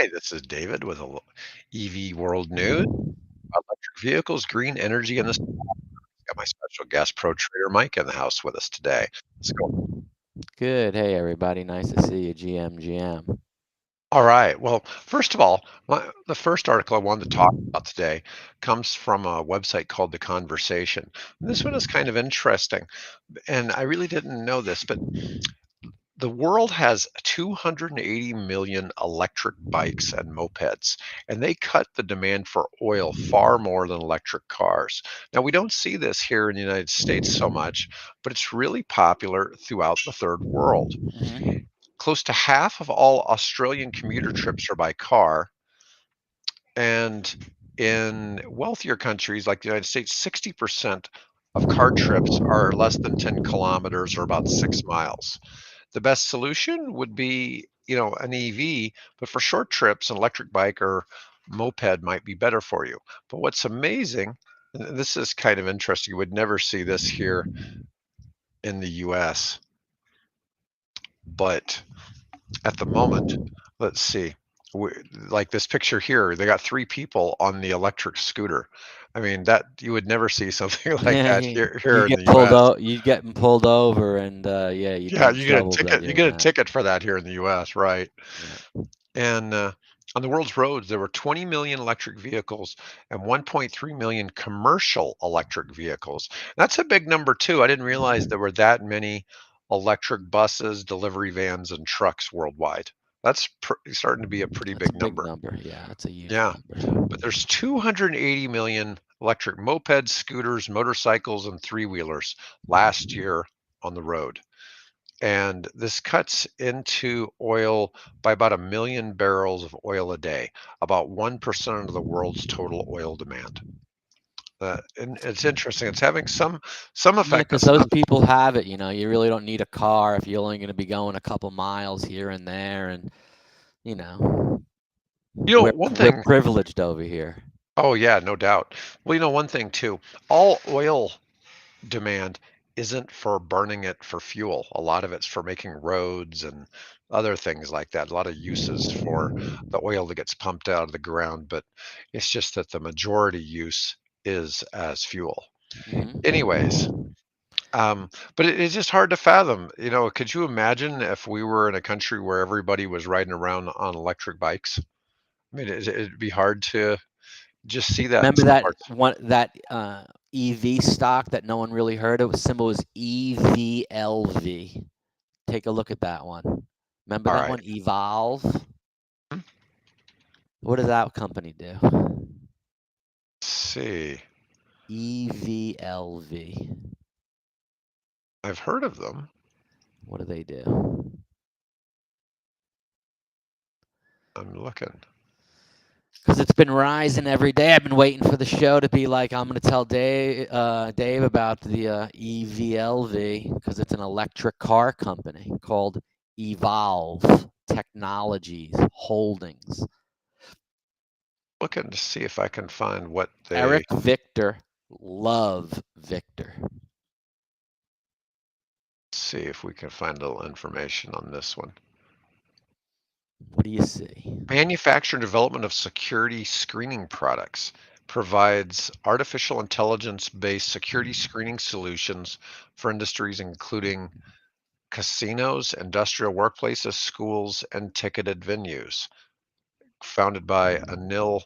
Hi, this is David with EV World News, electric vehicles, green energy, and this got my special guest, ProTrader Mike, in the house with us today. Let's go. Good. Hey, everybody. Nice to see you, GM. All right. Well, first of all, the first article I wanted to talk about today comes from a website called The Conversation. This one is kind of interesting, and I really didn't know this, but the world has 280 million electric bikes and mopeds, and they cut the demand for oil far more than electric cars. Now, we don't see this here in the United States so much, but it's really popular throughout the third world. Hmm. Close to half of all Australian commuter trips are by car, and in wealthier countries like the United States, 60% of car trips are less than 10 kilometers or about 6 miles. The best solution would be, an EV, but for short trips, an electric bike or moped might be better for you. But what's amazing, and this is kind of interesting, you would never see this here in the US, but at the moment, let's see, we, like this picture here, they got three people on the electric scooter. I mean, that you would never see something like Yeah, that you, here you in get the pulled US. out. You getting pulled over, and yeah, you'd be Yeah, in trouble by you doing get a that. ticket for that here in the US, right? Yeah. And on the world's roads, there were 20 million electric vehicles and 1.3 million commercial electric vehicles. That's a big number too. I didn't realize there were that many electric buses, delivery vans, and trucks worldwide. That's starting to be a pretty That's a big big number. number. Yeah, that's a huge Yeah, number. but there's 280 million electric mopeds, scooters, motorcycles, and three-wheelers last year on the road. And this cuts into oil by about a million barrels of oil a day, about 1% of the world's total oil demand. And it's interesting. It's having some Yeah, effect. because those people have it. You really don't need a car if you're only going to be going a couple miles here and there, and you know, we're One we're thing. privileged over here. Oh yeah, no doubt. Well, one thing too. All oil demand isn't for burning it for fuel. A lot of it's for making roads and other things like that. A lot of uses for the oil that gets pumped out of the ground, but it's just that the majority use is as fuel. Anyways, Hmm. but it's just hard to fathom. Could you imagine if we were in a country where everybody was riding around on electric bikes? I mean, it'd be hard to just see that in Remember some that parts. one that EV stock that no one really heard of? Symbol was EVLV. Take a look at that one. Remember All that right. one? Evolve. Let's What does that company do? see. EVLV. I've heard of them. What do they do? I'm looking. Because it's been rising every day. I've been waiting for the show to be like, I'm going to tell Dave about the EVLV because it's an electric car company called Evolve Technologies Holdings. Looking to see if I can find what they Eric Victor, Love Victor. see if we can find a little information on this one. What do you see? Manufacture and development of security screening products provides artificial intelligence-based security screening solutions for industries including casinos, industrial workplaces, schools, and ticketed venues. Founded by Anil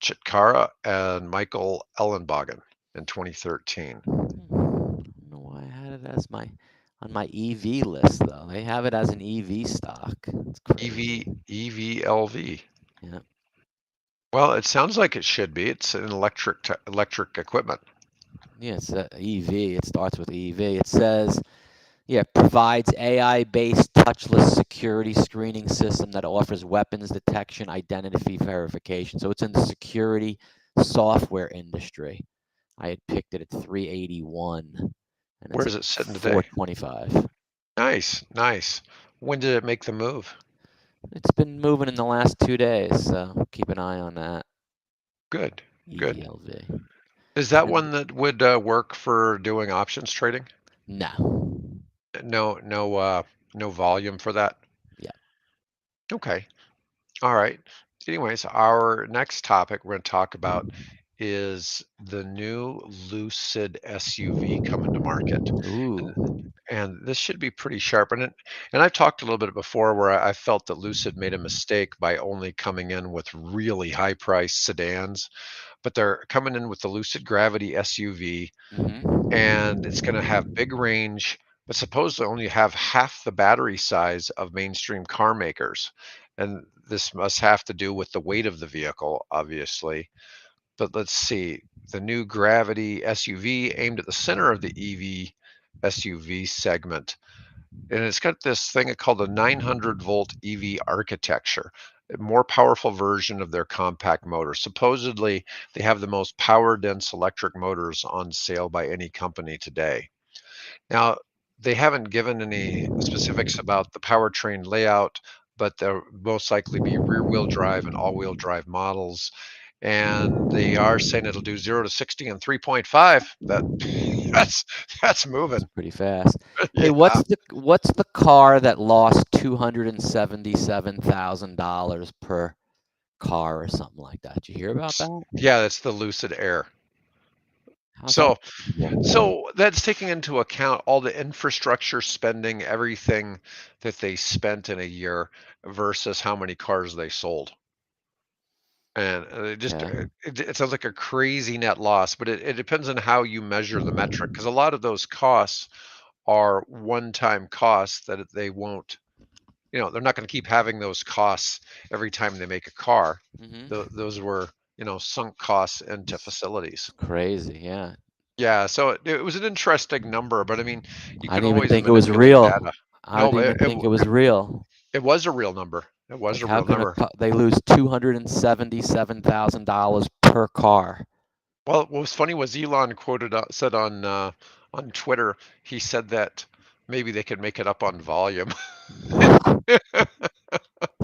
Chitkara and Michael Ellenbogen in 2013. I don't know why I had it as my on my EV list though. They have it as an EV stock. It's crazy. EVLV. Yeah. Well, it sounds like it should be. It's an electric equipment. Yeah, it's EV. It starts with EV. It says, yeah, provides AI-based touchless security screening system that offers weapons detection, identity verification. So it's in the security software industry. I had picked it at 381 and Where it's at is it sitting today? 425. Nice, nice. When did it make the move? It's been moving in the last 2 days, so keep an eye on that. Good, good. EVLV. Is that And one that would work for doing options trading? no. No volume for that. Yeah. Okay, all right. anyways, our next topic we're going to talk about is the new Lucid SUV coming to market. And Ooh. and this should be pretty sharp. And I've talked a little bit before where I felt that Lucid made a mistake by only coming in with really high priced sedans, but they're coming in with the Lucid Gravity SUV, and it's going to have big range, but supposed to only have half the battery size of mainstream car makers. And this must have to do with the weight of the vehicle, obviously. But let's see, the new Gravity SUV aimed at the center of the EV SUV segment. And it's got this thing called a 900-volt EV architecture, a more powerful version of their compact motor. Supposedly, they have the most power-dense electric motors on sale by any company today. Now, they haven't given any specifics about the powertrain layout, but they'll most likely be rear-wheel drive and all-wheel drive models. And they are saying it'll do 0 to 60 in 3.5. That's that's It's moving. pretty fast. Hey, Yeah. what's the car that lost $277,000 per car or something like that? Did you hear about that? Yeah, that's the Lucid Air. How's that So possible? so that's taking into account all the infrastructure spending, everything that they spent in a year versus how many cars they sold. And it just Okay. it sounds like a crazy net loss, but it depends on how you measure the metric, because a lot of those costs are one-time costs that they won't, they're not going to keep having those costs every time they make a car. Those were, sunk costs into facilities. It's crazy, yeah. Yeah, so it was an interesting number, but I mean, you I can didn't even always think it was manipulate data. real. I No, didn't but even think it was real. it was a real number. It was Like, a how real can number. they lose $277,000 per car? Well, what was funny was Elon quoted said on Twitter, he said that maybe they could make it up on volume.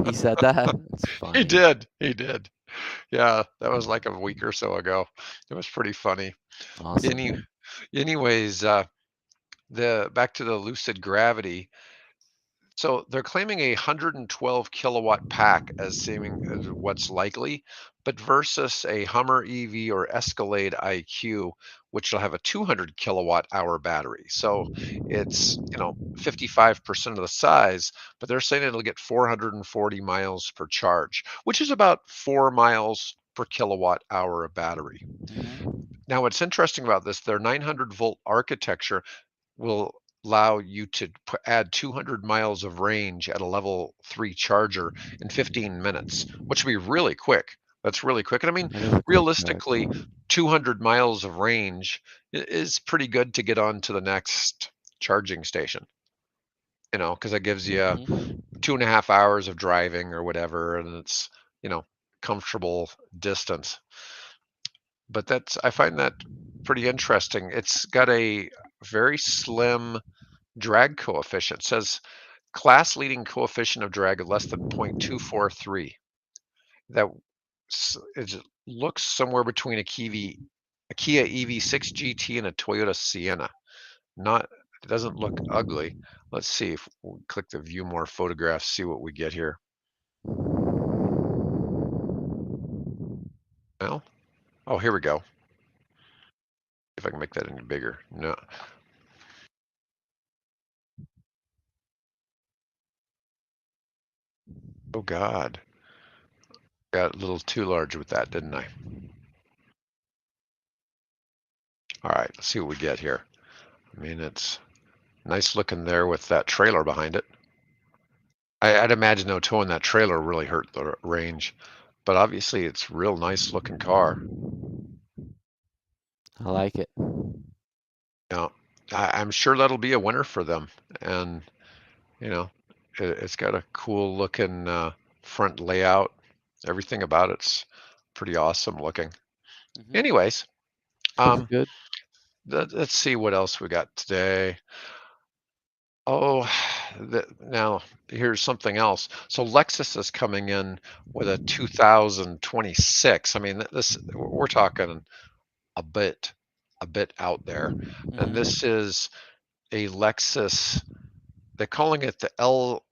He said that? It's He funny. did. He did. Yeah, that was like a week or so ago. It was pretty funny. Any, Awesome. anyways, the back to the Lucid Gravity. So they're claiming a 112 kilowatt pack as seeming as what's likely, but versus a Hummer EV or Escalade IQ, which will have a 200 kilowatt hour battery. So it's, 55% of the size, but they're saying it'll get 440 miles per charge, which is about 4 miles per kilowatt hour of battery. Now, what's interesting about this, their 900-volt architecture will allow you to add 200 miles of range at a level 3 charger in 15 minutes, which would be really quick. That's really quick. And I mean, That is a quick charge. realistically, 200 miles of range is pretty good to get on to the next charging station, because that gives you Mhm. 2.5 hours of driving or whatever, and it's, you know, comfortable distance. But I find that pretty interesting. It's got a very slim drag coefficient. It says class leading coefficient of drag of less than 0.243. That it looks somewhere between a Kia EV6 GT and a Toyota Sienna. Not, it doesn't look ugly. Let's see if we click the view more photographs, see what we get here. Well, oh, here we go. If I can make that any bigger. No. Oh God. Got a little too large with that, didn't I? All right, let's see what we get here. I mean, it's nice looking there with that trailer behind it. I'd imagine though towing that trailer really hurt the range, but obviously it's real nice looking car. I like it. You know, I'm sure that'll be a winner for them, and you know, it's got a cool looking front layout. Everything about it's pretty awesome looking. Mhm. Anyways, Looks um, good. let's see what else we got today. Oh, now here's something else. So Lexus is coming in with a 2026. I mean, this we're talking a bit out there, and Mhm. this is a Lexus. they're calling it the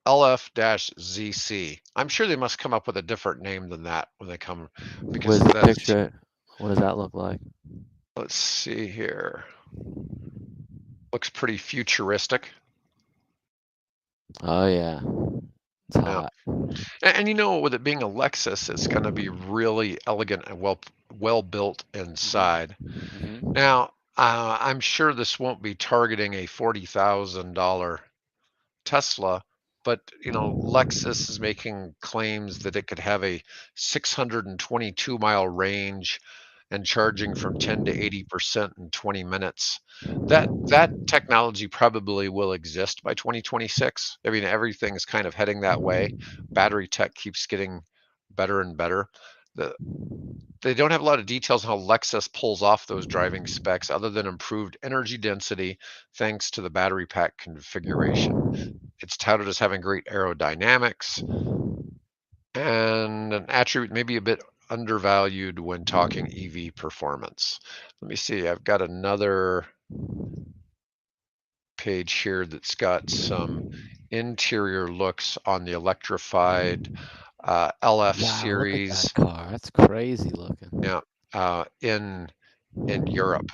LF-ZC. I'm sure they must come up with a different name than that when they come, because Where's the that's, picture? What does that look like? let's see here. Looks pretty futuristic. Oh yeah, it's Yeah. hot. And you know, with it being a Lexus, it's going to be really elegant and well built Hmm. inside. Hmm. Now, I'm sure this won't be targeting a $40,000 Tesla, but Lexus is making claims that it could have a 622-mile range and charging from 10 to 80% in 20 minutes. That technology probably will exist by 2026. I mean, everything's kind of heading that way. Battery tech keeps getting better and better. The, they don't have a lot of details on how Lexus pulls off those driving specs other than improved energy density thanks to the battery pack configuration. It's touted as having great aerodynamics and an attribute maybe a bit undervalued when talking EV performance. Let me see. I've got another page here that's got some interior looks on the electrified LF Wow, look at that series. car. That's crazy looking. Yeah, in Europe,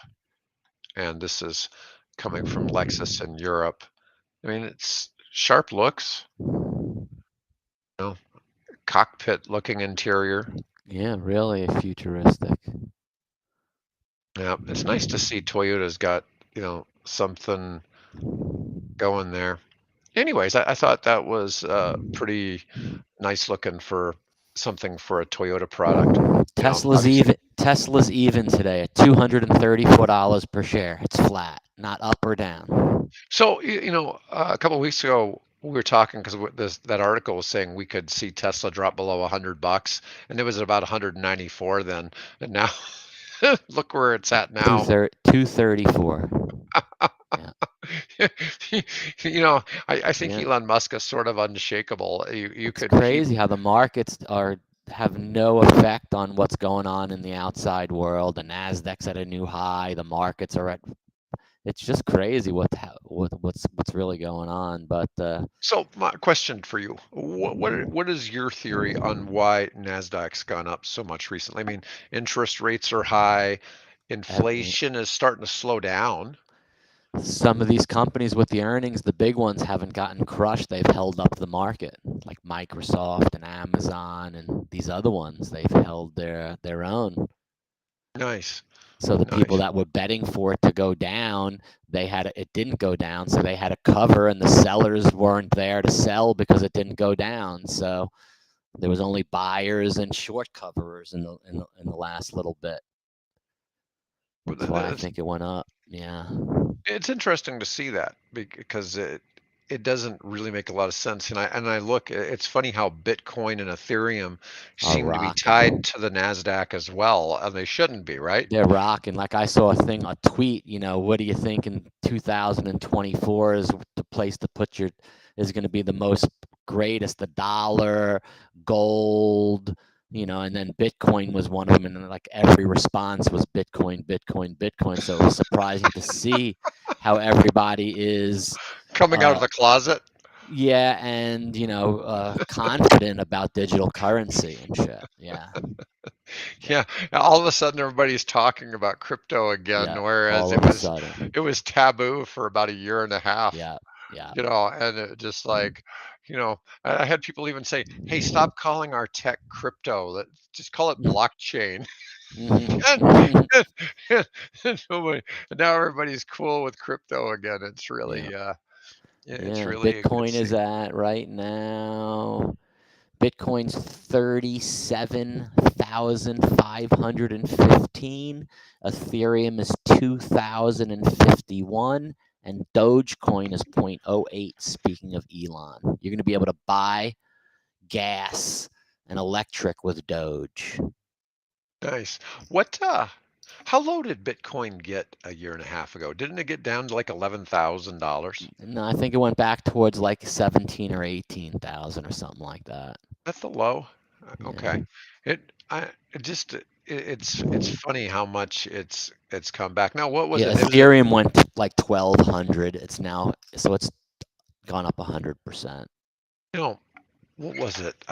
and this is coming from Lexus in Europe. I mean, it's sharp looks, you know, cockpit looking interior. Yeah, really futuristic. Yeah, it's nice to see Toyota's got, something going there. Anyways, I thought that was pretty nice looking for something for a Toyota product. Obviously. Tesla's even today at $234 per share. It's flat, not up or down. So, a couple of weeks ago we were talking because this that article was saying we could see Tesla drop below $100, and it was about 194 then, and now look where it's at now. 234. Yeah. I think Yeah. Elon Musk is sort of unshakable. You It's could keep. crazy how the markets are have no effect on what's going on in the outside world. The Nasdaq's at a new high. The markets are at. It's just crazy what's really going on. But So my question for you, what is your theory on why Nasdaq's gone up so much recently? I mean, interest rates are high, every, inflation is starting to slow down. some of these companies with the earnings, the big ones, haven't gotten crushed. They've held up the market, like Microsoft and Amazon and these other ones. They've held their own. Nice, So the people nice. that were betting for it to go down, it didn't go down, so they had to cover, and the sellers weren't there to sell because it didn't go down. So there was only buyers and short coverers in the last little bit. Well, That's why I think it went up. Yeah. it's interesting to see that because it doesn't really make a lot of sense. And I look, it's funny how Bitcoin and Ethereum Are seem to be tied rocking. to the Nasdaq as well, and they shouldn't be, right? They're rocking. Like I saw a tweet, what do you think in 2024 is the place to put is going to be the most greatest, the dollar, gold, and then Bitcoin was one of them. And then like every response was Bitcoin, Bitcoin, Bitcoin. So it was surprising to see how everybody is, Coming out of uh, the closet. yeah, and, confident about digital currency and shit. Yeah. Yeah. Yeah, all of a sudden everybody's talking about crypto again, Yeah. whereas All it of a was sudden. it was taboo for about a year and a half, Yeah. Yeah. and it just like, I had people even say, "Hey, stop calling our tech crypto. Just call it blockchain." And, Mhm. and nobody, now everybody's cool with crypto again. Yeah. It's Yeah. really a good Bitcoin is scene. at right now. Bitcoin's 37,515. Ethereum is 2,051. And Dogecoin is 0.08. Speaking of Elon, you're going to be able to buy gas and electric with Doge. Nice. How low did Bitcoin get a year and a half ago? Didn't it get down to like $11,000? No, I think it went back towards like 17 or 18,000 or something like that. That's the low. Okay. Yeah. It just it's funny how much it's come back. Now, what was Yeah, it? It was Ethereum went like 1,200. It's now, so it's gone up 100%. You know, what was it?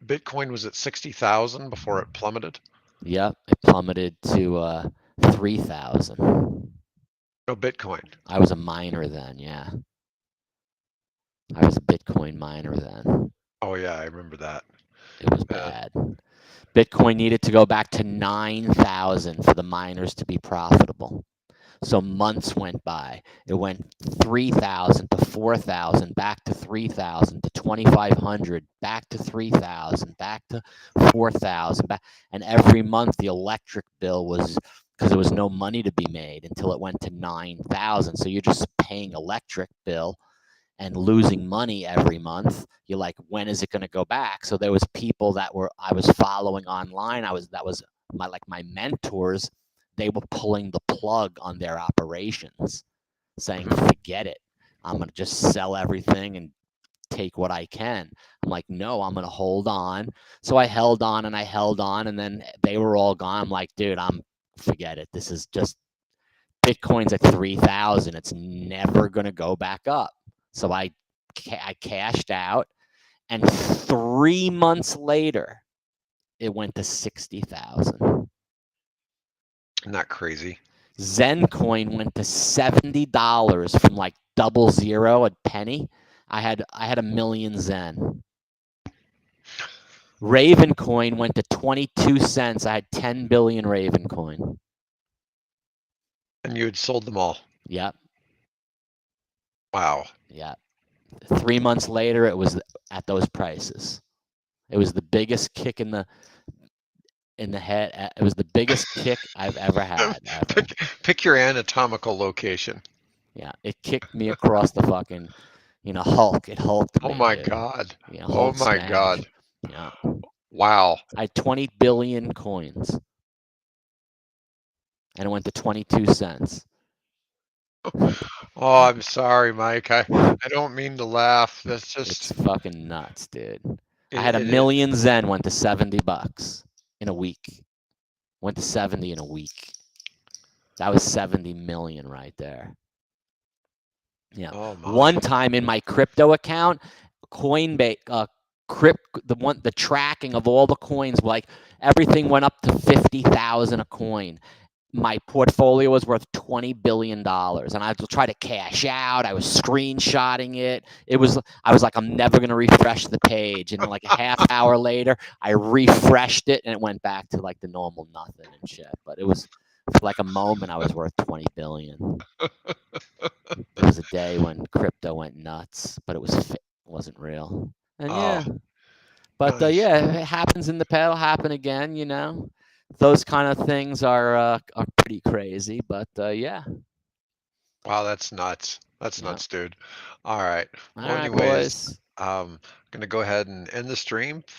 Bitcoin was at 60,000 before it plummeted. Yep, it plummeted to 3,000. No, Bitcoin. I was a miner then, yeah. I was a Bitcoin miner then. Oh yeah, I remember that. It was Uh, bad. Bitcoin needed to go back to 9,000 for the miners to be profitable. So months went by. It went 3,000 to 4,000, back to 3,000 to 2,500, back to 3,000, back to 4,000, and every month the electric bill was, because there was no money to be made, until it went to 9,000. So you're just paying electric bill and losing money every month. You're like, when is it going to go back? So there was people that I was following online. That was my mentors. They were pulling the plug on their operations, saying, mhm. forget it. I'm going to just sell everything and take what I can. I'm like, no, I'm going to hold on. So I held on and I held on, and then they were all gone. I'm like, dude, forget it. This is just, Bitcoin's at 3,000. It's never going to go back up. So I cashed out, and 3 months later, it went to 60,000. Isn't that crazy? Zencoin went to $70 from like double zero, a penny. I had a million Zen. Raven coin went to 22 cents. I had 10 billion Raven coin. And you had sold them all. Yep. Wow. Yep. 3 months later, it was at those prices. It was the biggest kick in the head. It was the biggest kick I've ever had, ever. Pick your anatomical location. Yeah, it kicked me across the fucking, Hulk. It hulked Oh me, my dude. God. Oh Hulk my smash. God. Yeah. Wow. I had 20 billion coins, and it went to 22 cents. Oh, I'm sorry, Mike. I don't mean to laugh. That's It's just fucking nuts, dude. I had a it is. million Zen, went to $70 in a week. Went to 70 in a week. That was 70 million right there. Yeah. Oh my. One time in my crypto account, Coinbase, the tracking of all the coins, like everything went up to 50,000 a coin. My portfolio was worth $20 billion, and I would try to cash out. I was screenshotting it. I was like, I'm never gonna refresh the page. And like a half hour later, I refreshed it, and it went back to like the normal nothing and shit. But it was, for like a moment, I was worth 20 billion. There was a day when crypto went nuts, but it wasn't real. And Oh, yeah, but nice. yeah, it happens in the past. It'll happen again. Those kind of things are pretty crazy. But yeah, Wow, that's nuts. That's yeah. nuts, dude. All right. All Well, right, anyways, boys. I'm gonna go ahead and end the stream.